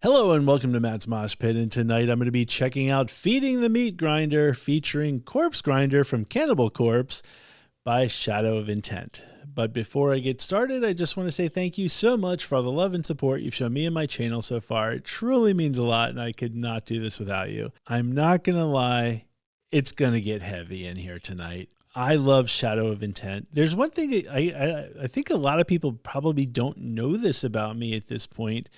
Hello and welcome to Matt's Mosh Pit, and tonight I'm going to be checking out Feeding the Meatgrinder featuring Corpsegrinder from Canibalcorpse by Shadow of Intent. But before I get started, I just want to say thank you so much for all the love and support you've shown me and my channel so far. It truly means a lot, and I could not do this without you. I'm not going to lie, it's going to get heavy in here tonight. I love Shadow of Intent. There's one thing I think a lot of people probably don't know this about me at this point,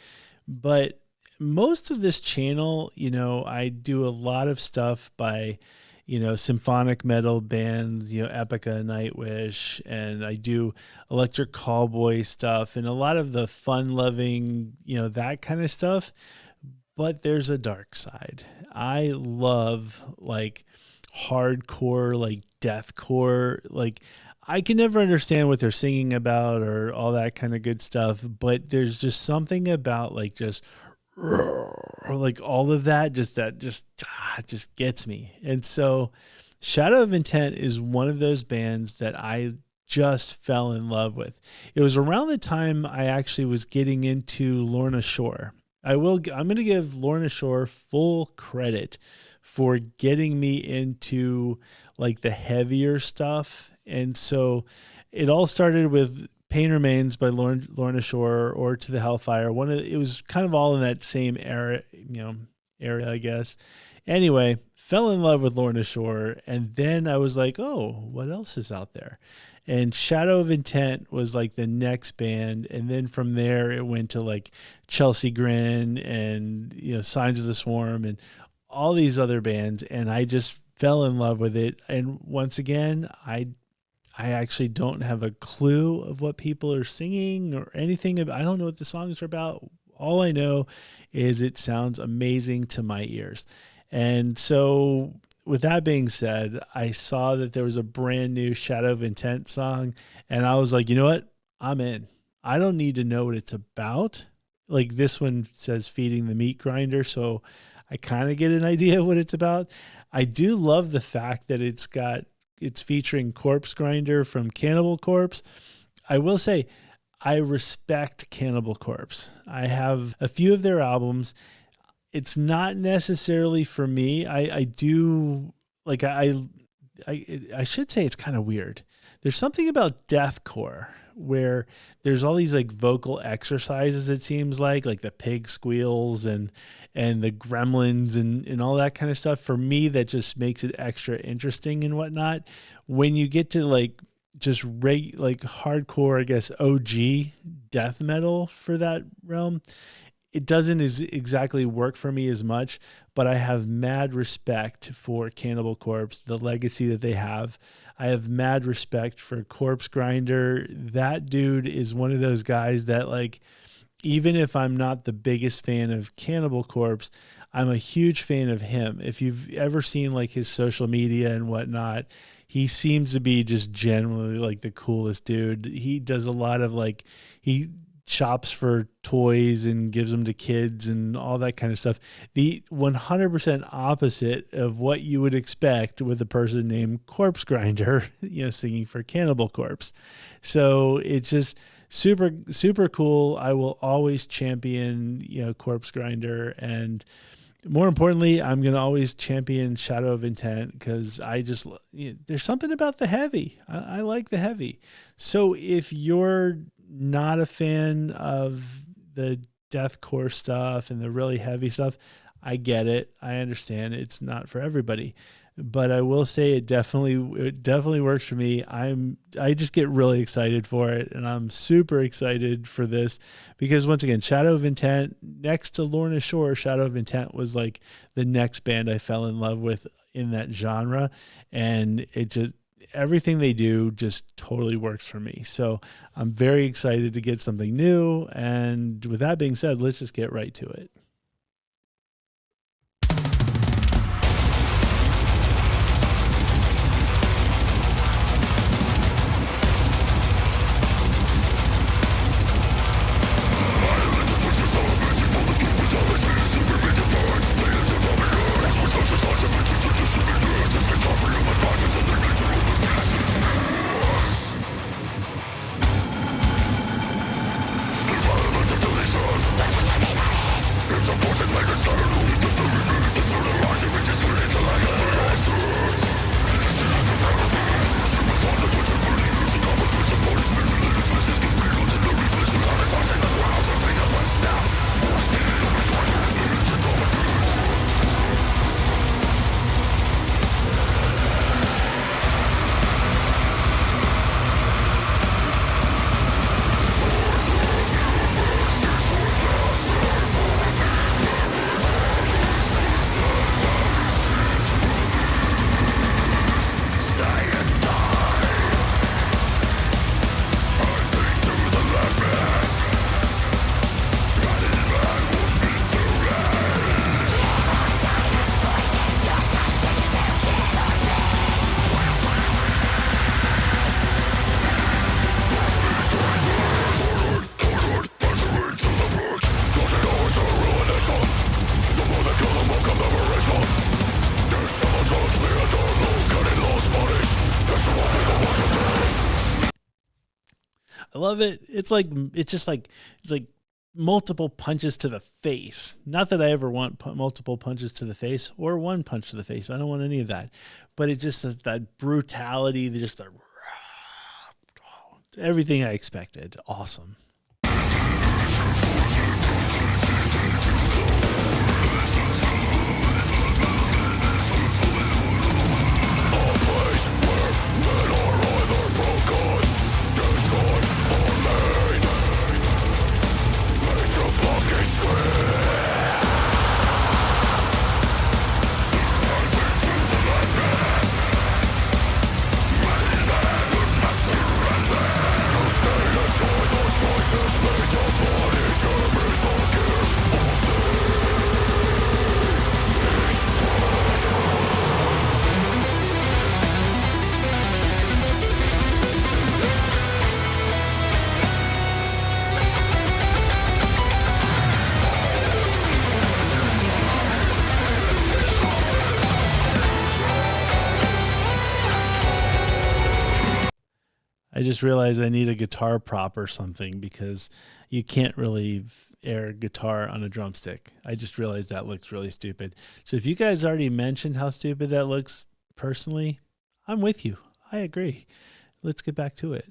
but most of this channel, I do a lot of stuff by, symphonic metal bands, Epica, Nightwish, and I do electric callboy stuff and a lot of the fun-loving, that kind of stuff. But there's a dark side. I love hardcore, deathcore, I can never understand what they're singing about or all that kind of good stuff, but there's just something about all of that just gets me. And so Shadow of Intent is one of those bands that I just fell in love with. It was around the time I actually was getting into Lorna Shore. I'm going to give Lorna Shore full credit for getting me into the heavier stuff. And so it all started with Pain Remains by Lorna Shore or To the Hellfire. It was kind of all in that same era, area, I guess. Anyway, fell in love with Lorna Shore, and then I was like, oh, what else is out there? And Shadow of Intent was the next band, and then from there it went to Chelsea Grin and Signs of the Swarm and all these other bands, and I just fell in love with it. And once again, I actually don't have a clue of what people are singing or anything. I don't know what the songs are about. All I know is it sounds amazing to my ears. And so with that being said, I saw that there was a brand new Shadow of Intent song, and I was like, you know what? I'm in. I don't need to know what it's about. This one says Feeding the Meatgrinder, so I kind of get an idea of what it's about. I do love the fact that it's featuring Corpsegrinder from Canibalcorpse. I will say, I respect Canibalcorpse. I have a few of their albums. It's not necessarily for me. I should say it's kind of weird. There's something about deathcore where there's all these vocal exercises, it seems like the pig squeals and the gremlins and all that kind of stuff. For me, that just makes it extra interesting and whatnot. When you get to hardcore, I guess, OG death metal for that realm, it doesn't exactly work for me as much, but I have mad respect for Canibalcorpse, the legacy that they have. I have mad respect for Corpsegrinder. That dude is one of those guys that even if I'm not the biggest fan of Canibalcorpse, I'm a huge fan of him. If you've ever seen his social media and whatnot, he seems to be just genuinely the coolest dude. He does a lot of he shops for toys and gives them to kids and all that kind of stuff. The 100% opposite of what you would expect with a person named Corpsegrinder, singing for Canibalcorpse. So it's just super, super cool. I will always champion, Corpsegrinder, and more importantly, I'm going to always champion Shadow of Intent because there's something about the heavy. I like the heavy. So if you're not a fan of the deathcore stuff and the really heavy stuff, I get it. I understand it's not for everybody, but I will say it definitely works for me. I just get really excited for it, and I'm super excited for this because once again, Shadow of Intent, next to Lorna Shore, Shadow of Intent was the next band I fell in love with in that genre, and everything they do just totally works for me. So I'm very excited to get something new. And with that being said, let's just get right to it. I love it. It's like multiple punches to the face. Not that I ever want multiple punches to the face or one punch to the face. I don't want any of that. But it just that brutality, just everything I expected. Awesome. I just realized I need a guitar prop or something because you can't really air guitar on a drumstick. I just realized that looks really stupid. So if you guys already mentioned how stupid that looks, personally, I'm with you. I agree. Let's get back to it.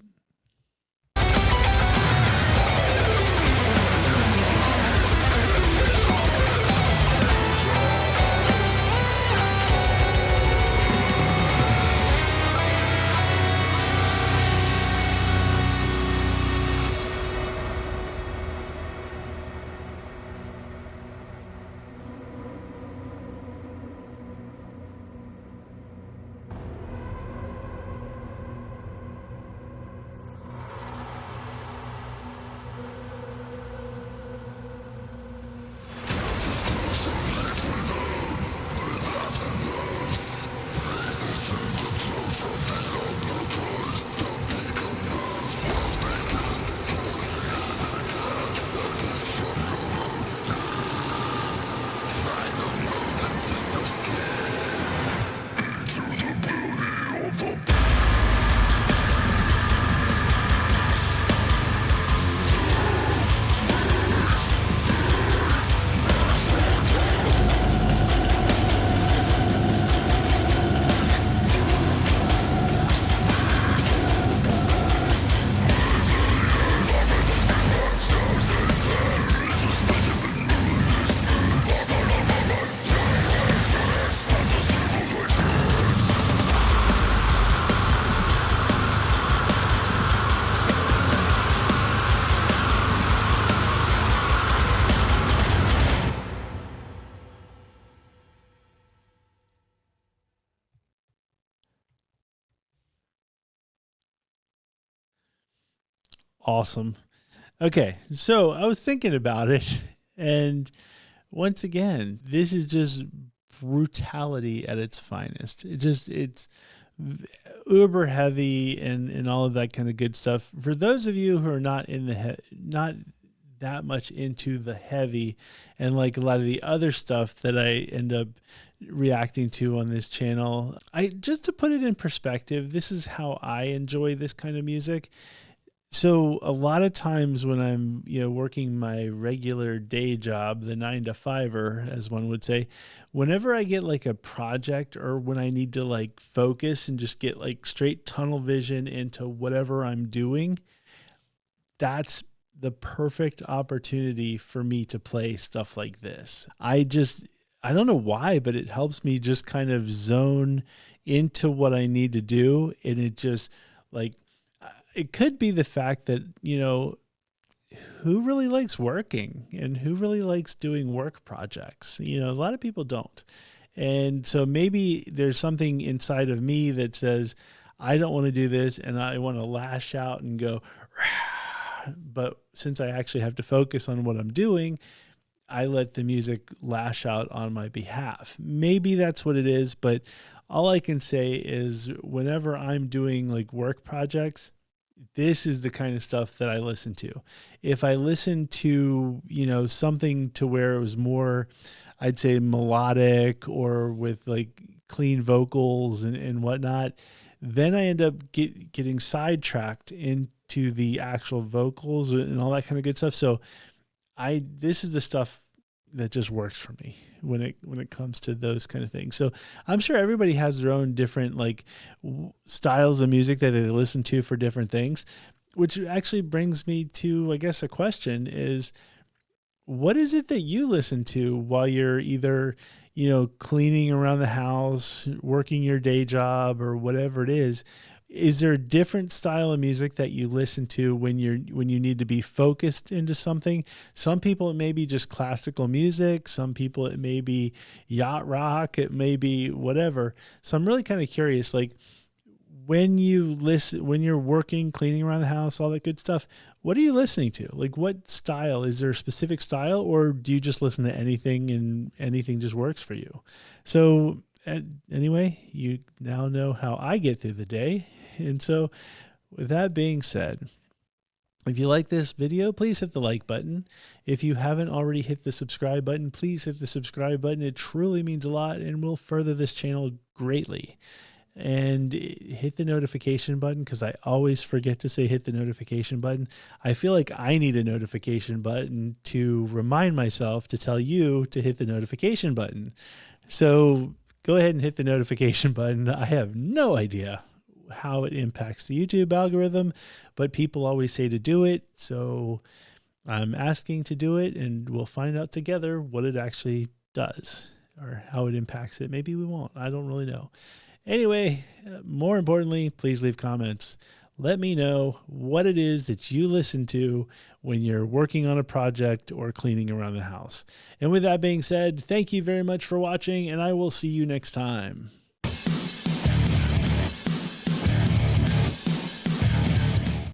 Awesome. Okay, so I was thinking about it, and once again, this is just brutality at its finest. It's uber heavy and all of that kind of good stuff. For those of you who are not in the not that much into the heavy and like a lot of the other stuff that I end up reacting to on this channel, I just to put it in perspective, this is how I enjoy this kind of music. So a lot of times when I'm, working my regular day job, the 9 to 5er, as one would say, whenever I get like a project or when I need to like focus and just get like straight tunnel vision into whatever I'm doing, that's the perfect opportunity for me to play stuff like this. I don't know why, but it helps me just kind of zone into what I need to do. And it just like, it could be the fact that, who really likes working and who really likes doing work projects? A lot of people don't. And so maybe there's something inside of me that says, I don't want to do this and I want to lash out and go, rah. But since I actually have to focus on what I'm doing, I let the music lash out on my behalf. Maybe that's what it is, but all I can say is whenever I'm doing like work projects, this is the kind of stuff that I listen to. If I listen to, something to where it was more, I'd say melodic or with like clean vocals and whatnot, then I end up getting sidetracked into to the actual vocals and all that kind of good stuff. So this is the stuff that just works for me when it comes to those kind of things. So I'm sure everybody has their own different styles of music that they listen to for different things, which actually brings me to, I guess, a question is, what is it that you listen to while you're either, cleaning around the house, working your day job, or whatever it is? Is there a different style of music that you listen to when you need to be focused into something? Some people, it may be just classical music. Some people, it may be yacht rock. It may be whatever. So I'm really kind of curious, when you're working, cleaning around the house, all that good stuff, what are you listening to? What style? Is there a specific style, or do you just listen to anything and anything just works for you? So anyway, you now know how I get through the day. And so with that being said, if you like this video, please hit the like button. If you haven't already hit the subscribe button, please hit the subscribe button. It truly means a lot and will further this channel greatly. And hit the notification button, because I always forget to say hit the notification button. I feel like I need a notification button to remind myself to tell you to hit the notification button. So go ahead and hit the notification button. I have no idea how it impacts the YouTube algorithm, but people always say to do it. So I'm asking to do it, and we'll find out together what it actually does or how it impacts it. Maybe we won't. I don't really know. Anyway, more importantly, please leave comments. Let me know what it is that you listen to when you're working on a project or cleaning around the house. And with that being said, thank you very much for watching, and I will see you next time.